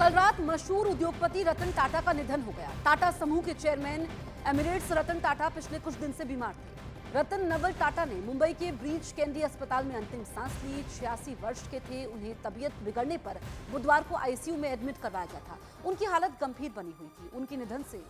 कल रात मशहूर उद्योगपति रतन टाटा का निधन हो गया। टाटा समूह के चेयरमैन एमिरेट्स रतन टाटा पिछले कुछ दिन से बीमार थे। रतन नवल टाटा ने मुंबई के ब्रीच कैंडी अस्पताल में अंतिम सांस ली। 86 वर्ष के थे। उन्हें तबीयत बिगड़ने पर बुधवार को आईसीयू में एडमिट करवाया गया था। उनकी हालत गंभीर बनी हुई थी। उनके निधन से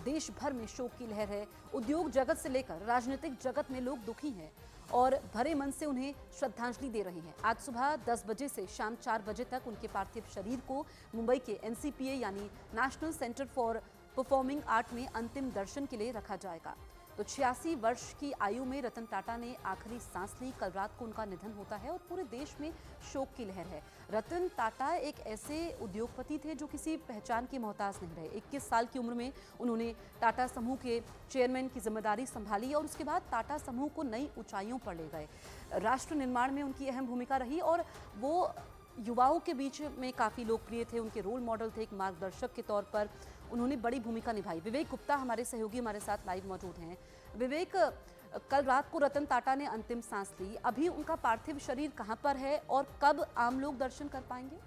देश भर में शोक की लहर है। उद्योग जगत से लेकर राजनीतिक जगत में लोग दुखी हैं और भरे मन से उन्हें श्रद्धांजलि दे रहे हैं। आज सुबह 10 बजे से शाम 4 बजे तक उनके पार्थिव शरीर को मुंबई के एनसीपीए यानी national centre for performing art में अंतिम दर्शन के लिए रखा जाएगा। तो 86 वर्ष की आयु में रतन टाटा ने आखिरी सांस ली। कल रात को उनका निधन होता है और पूरे देश में शोक की लहर है। रतन टाटा एक ऐसे उद्योगपति थे जो किसी पहचान के मोहताज नहीं रहे। 21 साल की उम्र में उन्होंने टाटा समूह के चेयरमैन की जिम्मेदारी संभाली और उसके बाद टाटा समूह को नई ऊंचाइयों पर ले गए। राष्ट्र निर्माण में उनकी अहम भूमिका रही और वो युवाओं के बीच में काफ़ी लोकप्रिय थे। उनके रोल मॉडल थे। एक मार्गदर्शक के तौर पर उन्होंने बड़ी भूमिका निभाई। विवेक गुप्ता हमारे सहयोगी हमारे साथ लाइव मौजूद हैं। विवेक, कल रात को रतन टाटा ने अंतिम सांस ली। अभी उनका पार्थिव शरीर कहां पर है और कब आम लोग दर्शन कर पाएंगे?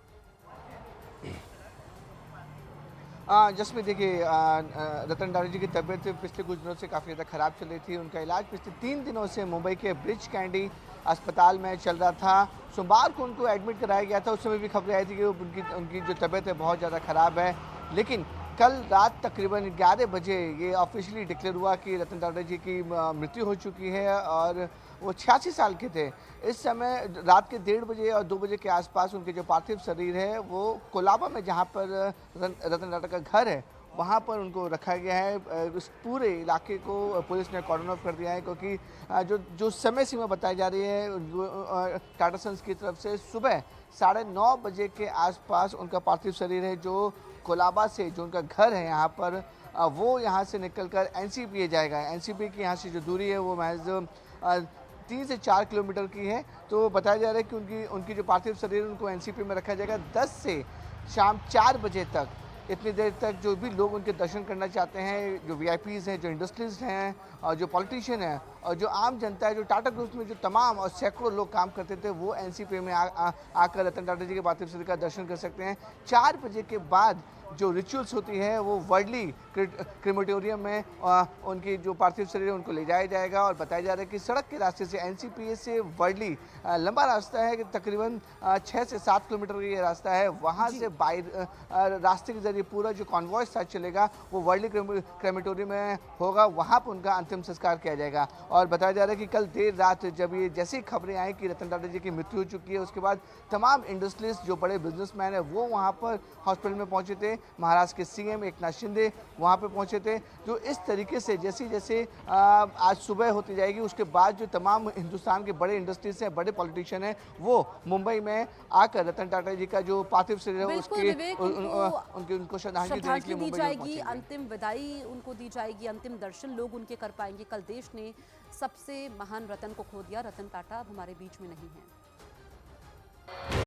जसमें देखिए, रतन टाटा जी की तबीयत पिछले कुछ दिनों से काफ़ी ज़्यादा ख़राब चल रही थी। उनका इलाज पिछले 3 दिनों से मुंबई के ब्रिच कैंडी अस्पताल में चल रहा था। सोमवार को उनको एडमिट कराया गया था। उस समय भी खबरें आई थी कि उनकी जो तबीयत है बहुत ज़्यादा ख़राब है। लेकिन कल रात तकरीबन 11 बजे ये ऑफिशियली डिक्लेयर हुआ कि रतन टाटा जी की मृत्यु हो चुकी है और वो 86 साल के थे। इस समय रात के 1:30 बजे और 2 बजे के आसपास उनके जो पार्थिव शरीर है वो कोलाबा में, जहाँ पर रतन टाटा का घर है, वहाँ पर उनको रखा गया है। इस पूरे इलाके को पुलिस ने कॉर्डन ऑफ कर दिया है क्योंकि जो समय सीमा बताई जा रही है टाटा सन्स की तरफ से, सुबह 9:30 बजे के आसपास उनका पार्थिव शरीर है जो कोलाबा से, जो उनका घर है यहाँ पर, वो यहाँ से निकलकर एनसीपीए जाएगा। एनसीपीए की यहाँ से जो दूरी है वो महज 3 से 4 किलोमीटर की है। तो बताया जा रहा है कि उनकी जो पार्थिव शरीर है उनको एनसीपीए में रखा जाएगा। 10 से शाम 4 बजे तक, इतनी देर तक जो भी लोग उनके दर्शन करना चाहते हैं, जो वीआईपीज़ हैं, जो इंडस्ट्रीज हैं और जो पॉलिटिशियन हैं और जो आम जनता है, जो टाटा ग्रुप में जो तमाम और सैकड़ों लोग काम करते थे, वो एनसीपीए में आकर रतन टाटा जी के पार्थिव शरीर का दर्शन कर सकते हैं। 4 बजे के बाद जो रिचुअल्स होती है वो वर्डली क्रेमेटोरियम में उनकी जो पार्थिव शरीर है उनको ले जाया जाएगा। और बताया जा रहा है कि सड़क के रास्ते से, एनसीपीए से वर्डली लंबा रास्ता है कि तकरीबन 6 से 7 किलोमीटर का ये रास्ता है। वहाँ से बाई रास्ते के जरिए पूरा जो कॉन्वॉय साथ चलेगा वो वर्डली क्रेमेटोरियम में होगा। वहाँ पर उनका अंतिम संस्कार किया जाएगा। और बताया जा रहा है कि कल देर रात जब ये जैसी खबरें आई कि रतन टाटा जी की मृत्यु हो चुकी है, उसके बाद तमाम इंडस्ट्रीज, जो बड़े बिजनेसमैन है, वो वहाँ पर हॉस्पिटल में पहुँचे थे। महाराष्ट्र के सीएम एकनाथ शिंदे वहाँ पे पहुँचे थे। जो इस तरीके से जैसे जैसे आज सुबह होती जाएगी, उसके बाद जो तमाम हिंदुस्तान के बड़े इंडस्ट्रीज हैं, बड़े पॉलिटिशियन हैं, वो मुंबई में आकर रतन टाटा जी का जो पार्थिव शरीर है उनको श्रद्धांजलि दी जाएगी। अंतिम विदाई उनको दी जाएगी। अंतिम दर्शन लोग उनके कर पाएंगे। कल देश ने सबसे महान रतन को खो दिया। रतन टाटा अब हमारे बीच में नहीं है।